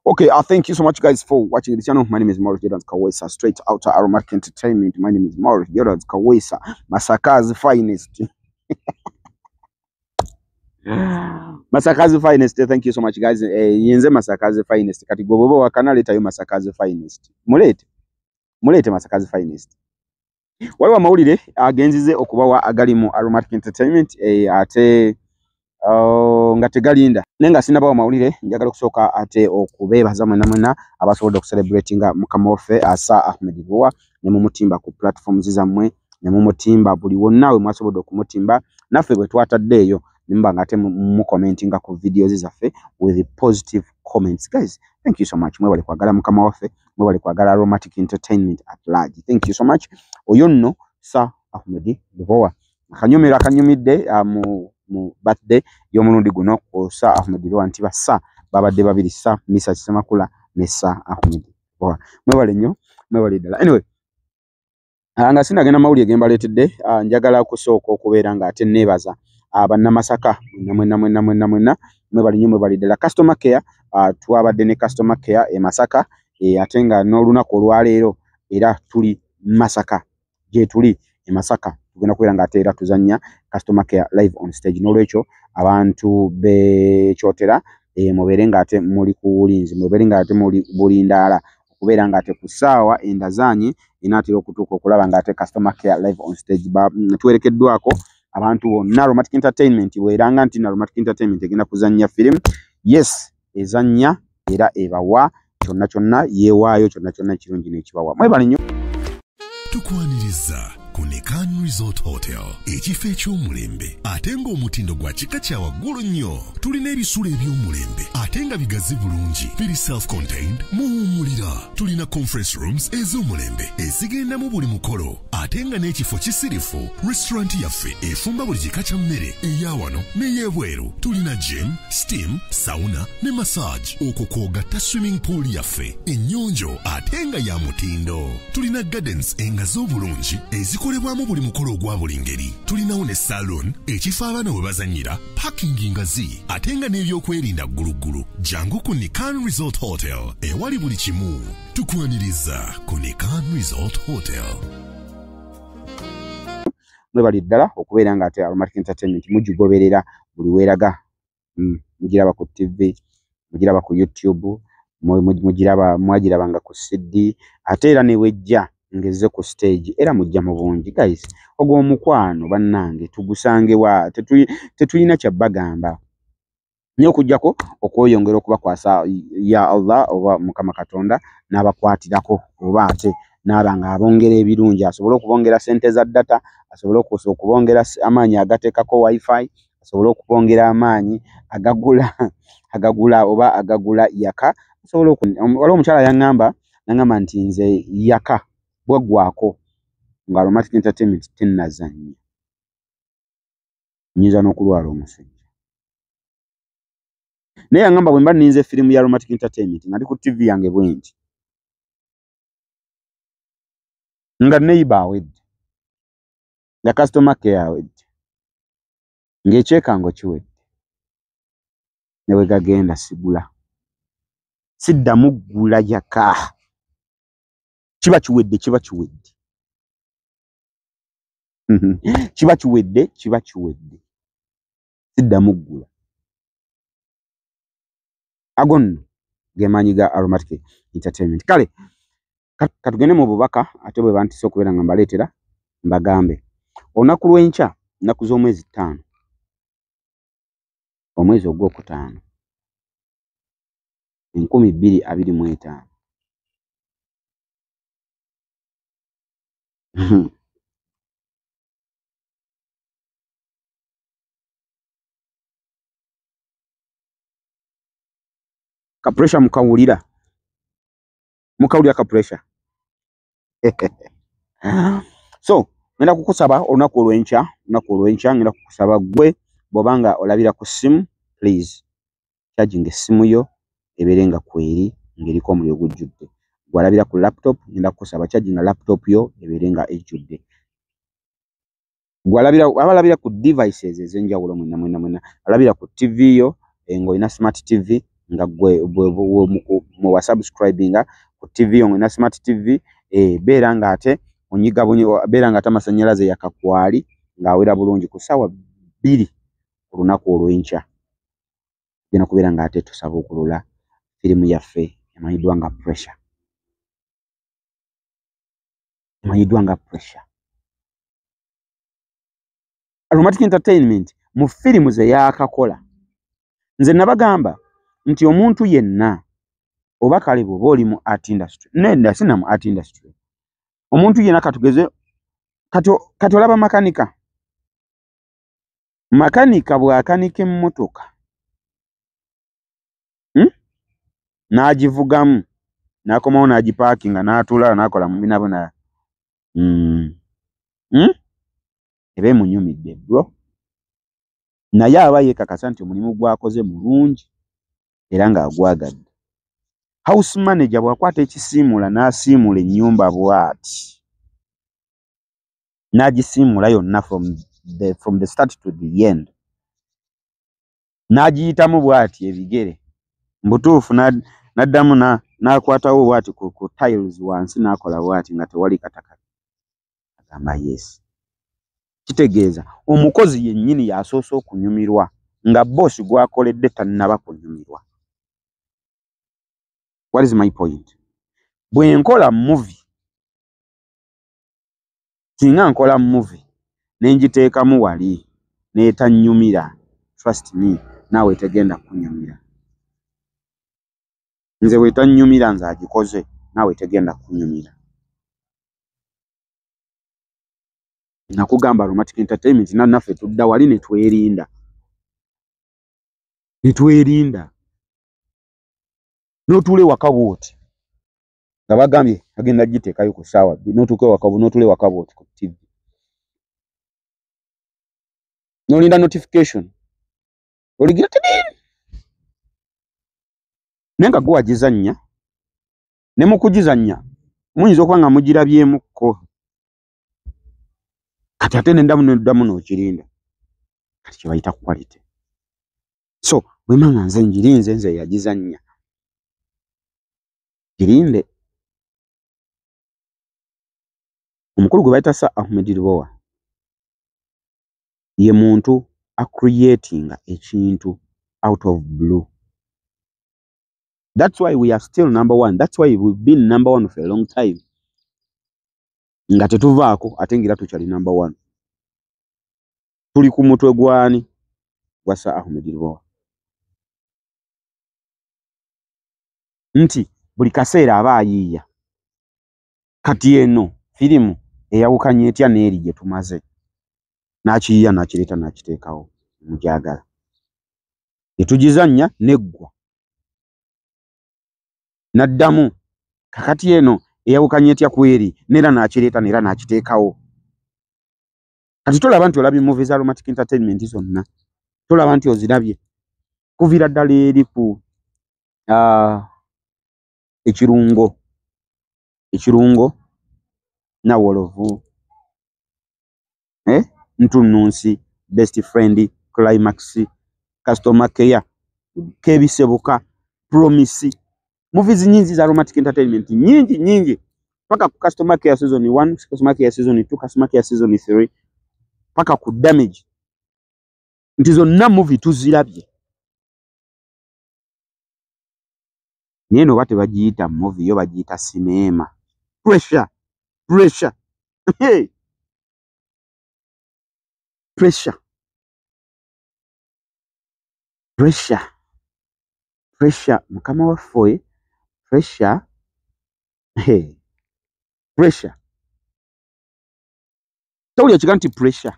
Okay, thank you so much, guys, for watching the channel. My name is Maurice Jordan Kawesa, straight out of Aromatic Entertainment. My name is Maurice Jordan Kawesa, Masaka's finest. Masaka's finest. Thank you so much, guys. Yenze Masaka's finest. Kati gobobo wa kanali tayo Masaka's finest. Mulete Masaka's finest. Waliwo amawulire agenzize okubawa agali mu Aromatic Entertainment ate nga tegalinda nenga sinabawo mawulire njagala kusooka ate okubeebaza mwena abasobodde okucelebratinga mukama waffe Asa Ahmed Ruwa ne mumutimba ku platforms zammwe ne mumutimba buli wonna we mwasobodde okumutimba naffe bwe twataddeeyo nimba nga ate mucommentinga ku videos zaffe with positive comments. Guys, thank you so much. Mwebale kwagala mukama waffe, mwebale kwagala Aromatic Entertainment at large. Thank you so much. Oyo nno Asa Ahmed Ruwa akanyumidde mu birthday y'omulundi guno ku Asa Ahmed Ruwa nti bassa babadde babiri Asa Misa Semakula ne Asa Ahmed Ruwa. Mwebale nnyo, mwebale ddala. Anyway, nga sinagenda mawulire gembaleetedde njagala kusooka okubeera nga ate neebaza bannamasaka mwena mwebale nnyo, mwebale ddala. Customer care, twabadde ne customer care e Masaka ate nga n'olunaku olwaleero era tuli Masaka gye tuli e Masaka tugenda kubeera nga ate era tuzannya customer care live on stage. N'olwekyo abantu bekyotera mubeere nga ate muli ku bulinzi, mubeere nga ate muli bulindaala okubeera nga ate ku ssaawa endazaanyi inaatera okutuuka okulaba nga ate customer care live on stage. Tuwerekeddwako abantu bonna Aromatic Entertainment bweranga nti Aromatic Entertainment egenda kuzannya film. Yes, ezannya era ebawa kyonna yeewaayo kyonna kirungi n'ekibawa. Mwebale nnyo. Tukwaniriza ku Nekan Resort Hotel ekifo eky'omulembe ate ng'omutindo gwa kika kya waggulu nnyo. Tulina ebisulo eby'omulembe ate nga bigazi bulungi, biri self-contained, muwummulira. Tulina conference rooms ez'omulembe ezigendamu buli mukolo ate nga n'ekifo kisirifu. Restaurant yaffe efumba buli kika kya mmere eya wano n'ey'ebweru. Tulina gym, steam, sauna ne massage. Okwo kw'ogatta swimming pool yaffe ennyonjo ate nga ya mutindo. Tulina gardens engazi obulungi ezikolebwamu buli mukolo ogwa buli ngeri. Tulinawo ne salon ekifo abaana we bazannyira, parking ngazi ate nga n'ebyokwerinda gguluggulu. Jangu ku Nekan Resort Hotel ewali buli kimu. Tukwaniriza ku Nekan Resort Hotel. Mwebale ddala okubeera nga ate Aromatic Entertainment mugigoberera buli weeraga. Mugiraba ku TV, mugiraba ku YouTube, mwagirabanga ku CD ate era ne wejja ngeze ku stage era mujja mu bungi. Guys, ogw'omukwano bannange tugusange wa tetulina kya bagamba nyo okujjako okweyongera okubakwasa ya Allah oba Mukama Katonda n'abakwatirako oba ate n'abanga abongera ebirungi, asobole okubongera sente za data, asobole okubongera amaanyi agateekako wifi, asobole okubongera amaanyi agagula oba agagula yaka. Waliwo omukyala yaŋŋamba nti nze yaka bwaggwako nga Aromatic Entertainment tennazannya nnyinza n'okulwala omusujja. Naye yaŋŋamba bwe mba nninze firimu ya Aromatic Entertainment nga ndi ku TV yange bwe nti nga neighbor awedde, nga customer care awedde, ng'ekyekango kiwedde, ne bwe gagenda sigula, siddamu ggula yaka. Kiba kiwedde kiba kiwedde siddamu ggula. Ago nno ge maanyi ga Aromatic Entertainment. Kale katugende mu bubaka ate bwe bantise okubeera nga mbaleetera mbagambe olunaku lw'enkya, nnaku z'omwezi 5 omwezi ogwokutaano 2025. Ka pressure mukawulira ka pressure. So ngenda kukusaba olunaku olw'enkya ngenda kukusaba gwe bw'obanga olabira ku ssimu, please charging essimu yo ebeere nga kweri ng'eriko omuliro gujjudde. Gwalabira ku laptop ngenda kukusaba charging laptop yo ebeere nga ejjudde. Abalabira ku devices ez'enjawulo mwena alabira ku TV yo ng'olina smart TV nga gwe mu wa subscribinga ku TV na smart TV beera nga ate onyiga beera nga tamasanyalaze yakakwali ngawera bulungi ku sawa 2 ku lunaku olw'enkya gena kubeera nga ate tusaba okulula firimu yaffe emanyidwa nga Pressure. Emanyidwa nga Pressure. Aromatic Entertainment mu firimu ze yakakola nze nabagamba nti omuntu yenna oba kale bwoba oli mu art industry nenda sina mu art industry omuntu yenna katugeze kati olaba makanika bw'akanika emmotoka n'agivugamu n'akomawo n'agipaakinga n'atuula n'akola mu binabona ebe munyumidde bro naye aba yeekakasa nti omulimu gwakoze mulungi era ng'agwagadde. House manager bw'akwata ekisiimula n'asiimula ennyumba bw'ati n'agisiimula yonna from the start to the end n'agiyitamu bw'ati ebigere mbutuufu n'addamu n'akwatawo bw'ati ku tiles wansi n'akola bw'ati nga tewali katakata agamba yes. Kitegeeza omukozi yennyini yasoose okunyumirwa nga boss gwakoledde tannaba kunyumirwa. What is my point? Bwe nkola movie singa nkola movie nenjiteekamu wali neetanyumira trust me naawe tegenda kunyumira. Nze bwetanyumira nze agikoze naawe tegenda kunyumira. Nakugamba Aromatic Entertainment naffe tudda wali ne twerinda n'otuule waka bwoti nga bagambye agenda giteekayo ku ssaawa n'otuuke waka n'otuule waka bwoti ku TV n'olinda notification oligira tedini naye nga gwe wagizannya ne mu kugizannya muyinza okuba nga mugirabyemukko kati ate neddamu n'okirinda kati kye bayita quality. So bwema nga nze ngirinze nze yagizannya girinde. Omukulu gwe bayita Sir Ahmed Ribowa ye muntu creating ekintu out of blue. That's why we are still number 1. That's why we've been number 1 for a long time. Nga tetuvaako ate ngira tukyali number 1. Tuli ku mutwe gwani gwa Sir Ahmed Ribowa. Nti buli kaseera aba ayiiya kati eno firimu eyawukanye etya n'eri gye tumaze n'akiyiiya n'akireeta n'akiteekawo mujagala etugizannya neggwa n'addamu kakati eno eyawukanye etya kweri n'era n'akireeta n'era n'akiteekawo. Kati tolaba nti olabye movie za Aromatic Entertainment zonna tolaba nti ozirabye kuviira ddala eri ku ekirungo na wolovu ntununsi best friend climax customer care kebisebuka promise movies nyingi za Aromatic Entertainment nyingi paka ku customer care season 1 customer care season 2 customer care season 3 paka ku damage ntizo na movie tuzirabye. Neno bate bagiyita movie yo bagiyita cinema. Pressure. Hey. Pressure. Mukama waffe pressure. Hey. Pressure. Tawulya kiganti pressure.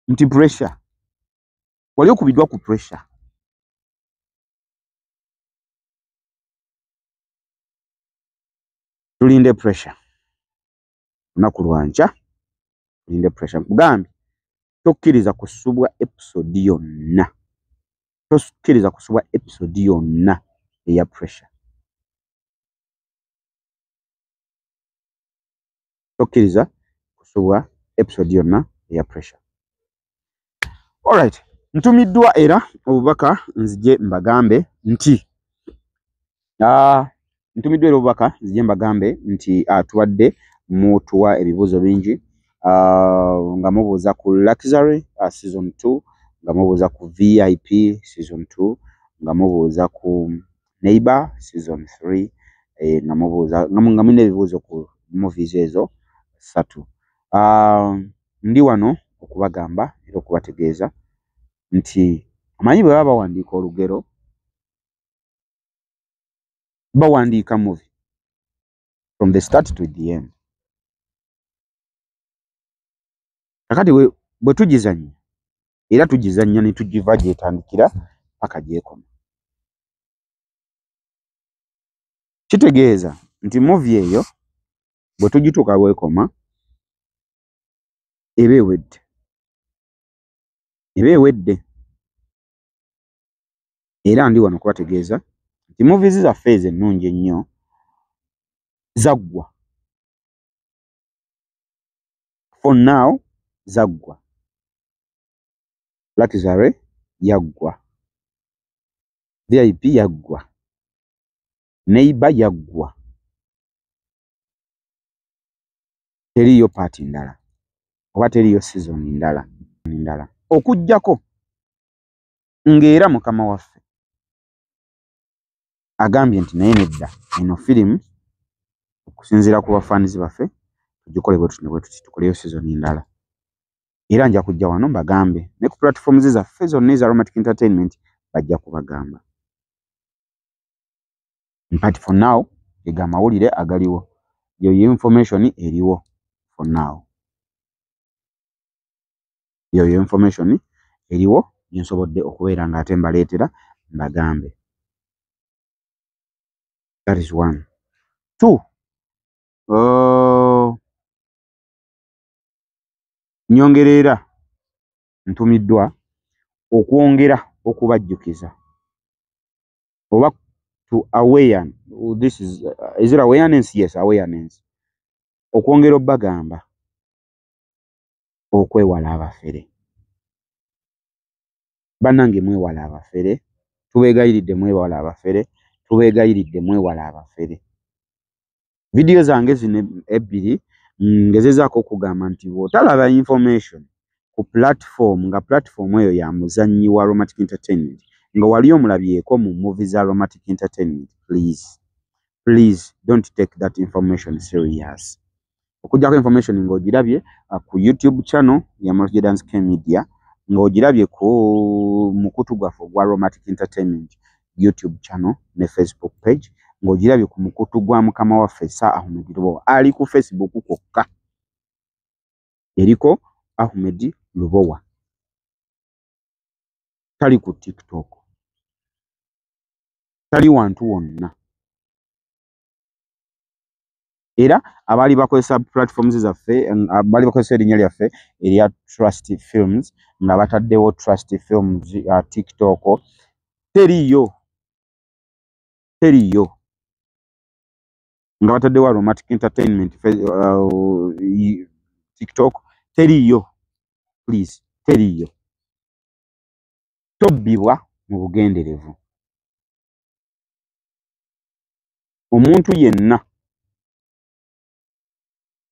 Nti pressure. Wali okubidwa ku pressure. Tulinde pressure. Nakulwanja. Tulinde pressure. Kugambi. Tokkiriza kusubwa episode yonna. Tokkiriza kusubwa episode yonna eya pressure. Tokkiriza kusubwa episode yonna eya pressure. Alright. Ntumiddwa era obubaka nzije mbagambe nti ntumiddwa era obubaka nzije mbagambe nti tubadde mutuwa ebibuuzo bingi nga mubuuza ku Luxury season 2, nga mubuuza ku VIP season 2, nga mubuuza ku Neighbor season 3, nga mubuuza nga mulina ebibuuzo ku movies ezo 3. Ndi wano okubagamba era okubategeeza nti amanyi bwe baba bawandiika olugero bawandiika movie from the start to the end. Kakati bwe tugizannya era tugizannya ne tugiva gyetandikira paka gyekoma. Kitegeeza nti movie eyo bwe tugituuka bwekoma eba ewedde. Era ndi wano okubategeeza nti movies zaffe ezo ennungi ennyo zaggwa. For now zaggwa. Luxury yaggwa. VIP yaggwa. Neighbor yaggwa. Teriyo party ndala oba teriyo season ndala okujjako ng'era mukama waffe agambye nti naye nedda eno firimu okusinziira ku bafanizi baffe tugikole bwe tuti tukoleyo season ndala. Era nja kujja wano mbagambe ne ku platforms zaffe zonna eza Aromatic Entertainment bajja kubagamba. But for now ega amawulire agaliwo, yo information eriwo for now. Yo information eriwo nsobodde okubeera nga ate mbaleetera mbagambe. That is 1. 2. Nyongerera ntumiddwa okwongera okubajjukiza oba to aware. This is it awareness? Yes, awareness. Okwongera obbagamba okwewala abafere. Bannange mwewala abafere. Tubeegayiridde mwewala abafere. Tubeegayiridde mwewala abafere. Video zange zino 2 ngezezaako okugamba nti bw'otalaba information ku platform nga platform eyo ya muzannyi wa Aromatic Entertainment nga wali omulabyeko mu movies za Aromatic Entertainment, please don't take that information serious. Okujjako information ng'ogirabye ku YouTube channel ya Multidance K Media, ng'ogirabye ku mukutu gwaffe gwa Aromatic Entertainment YouTube channel ne Facebook page, ng'ogirabye ku mukutu gwa mukama waffe Sir Ahmed Lubowa ali ku Facebook kwokka. Eriko Ahmed Lubowa. Tali ku TikTok. Tali wantu wonna. Era abali bakozesa platforms zaffe, abali bakozesa erinnya lyaffe erya Trust Films nga bataddewo Trust Films TikTok, teriyo nga bataddewo Aromatic Entertainment TikTok, teriyo. Please, teriyo. Tobbibwa mu bugenderevu.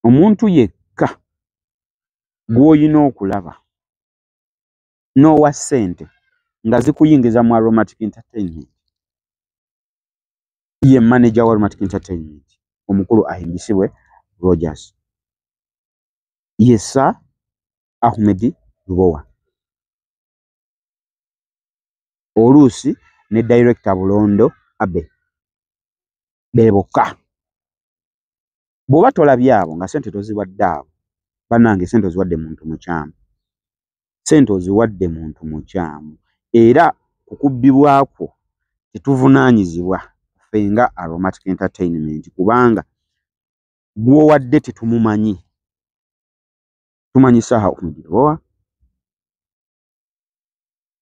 Omuntu yekka gw'olina okulaba n'owa ssente nga zikuyingiza mu Aromatic Entertainment ye manager wa Aromatic Entertainment omukulu ahimbisibwe Rogers. Yes, Sir Ahmed Lubowa. Oluusi ne director Bulondo Abe beboka. Bw'oba tolabye abo nga ssente toziwadde abo, bannange ssente oziwadde muntu mukyamu. Ssente oziwadde muntu mukyamu. Era kukubbibwako tetuvunaanyizibwa ffe nga Aromatic Entertainment kubanga gw'owadde tetumumanyi. Tumanyi Sir Ahmed Lubowa,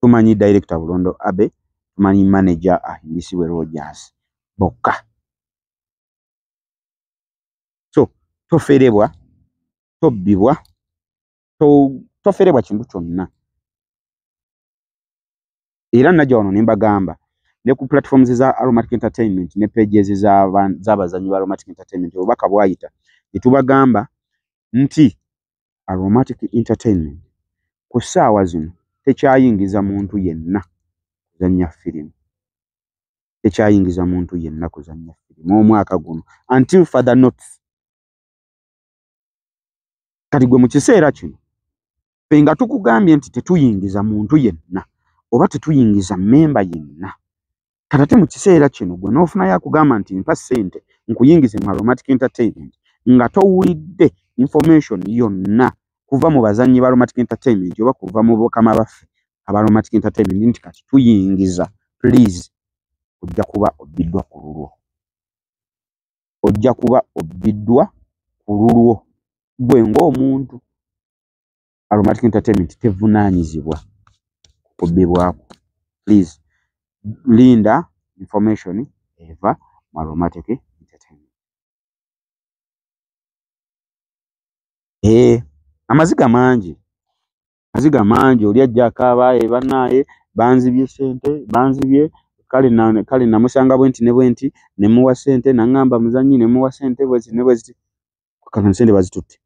tumanyi director Bulondo Abe, tumanyi manager ahimbisibwe Rogers bokka. So toferebwa, tobbibwa, toferebwa kintu kyonna. Era najja wano ne mbagamba ne ku platforms za Aromatic Entertainment ne pages z'abazanyi ba Aromatic Entertainment obubaka bwayita etubagamba nti Aromatic Entertainment ku ssaawa zino tekyayingiza muntu yenna kuzannya firimu. Tekyayingiza muntu yenna kuzannya firimu omwaka guno until further notice. Kati gwe mu kiseera kino ffe nga tukugambye nti tetuyingiza muntu yenna oba tetuyingiza memba yenna. Kati ate mu kiseera kino gwe n'ofunayo akugamba nti mpa ssente nkuyingize mu Aromatic Entertainment nga towulidde information yonna kuva mu bazanyi ba Aromatic Entertainment oba kuva mu bukama baffe aba Aromatic Entertainment nti kati tuyingiza, please ojja kuba obbiddwa ku lulwo. Ojja kuba obbiddwa ku lulwo. Gwe ng'omuntu Aromatic Entertainment tevunaanyizibwa kubbibwako. Please linda information eva mu Aromatic Entertainment. Amaziga mangi. Amaziga mangi oli ajja akaaba bannaaye banzibye ssente banzibye kale namusanga bwenti ne bwenti ne muwa ssente nangamba muzanyi ne muwa ssente bwezi ne bwezi kaka ssente bazitutte.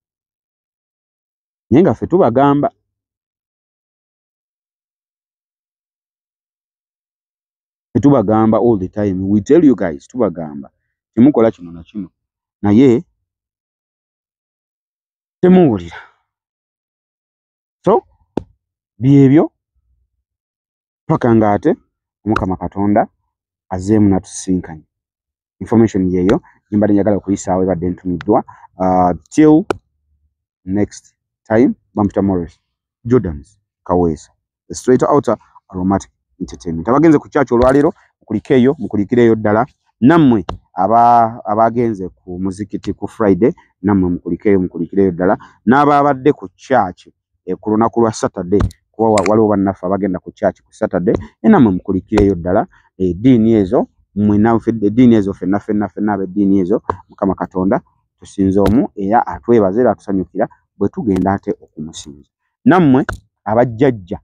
Naye nga ffe tubagamba all the time. We tell you guys tubagamba temukola kino na kino naye temuwulira. So byebyo paka ngate Omukama Katonda azeemu natusinkanye. Information yeyo jimbadde njagala okuyisaawo ebadde ntumiddwa. Till next time, Bampita Morris, Jordans Kaweesa, the straight outer Aromatic Entertainment. Abagenze ku church olwaliro mukulikireyo ddala. Nammwe abagenze ku muzikiti ku Friday nammwe mukulikireyo ddala. N'ababadde ku church ku lunaku lwa Saturday kuba waliwo bannaffe abagenda ku church ku Saturday nammwe mukulikireyo ddala. Eddiini ezo mmwe naffe eddiini ezo ffenna ab'eddiini ezo Mukama Katonda tusinze omu era atwebaza era atusanyukira bwe tugenda ate okumusinza. Nammwe abajjajja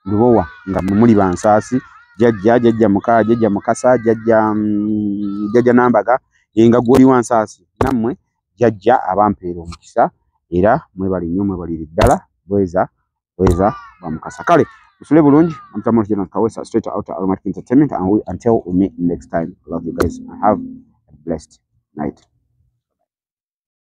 Lubowa nga muli bansaasi jjajja Mukasa jjajja Nambaga nga gwoli wansaasi nammwe jjajja abampeera omukisa era mwebali nnyo mwebalire ddala bweza bamukasa. Kale usule bulungi Bampita Morris Jordans Kaweesa, straight out Aromatic Entertainment, and until we meet next time. Love you guys and have a blessed night.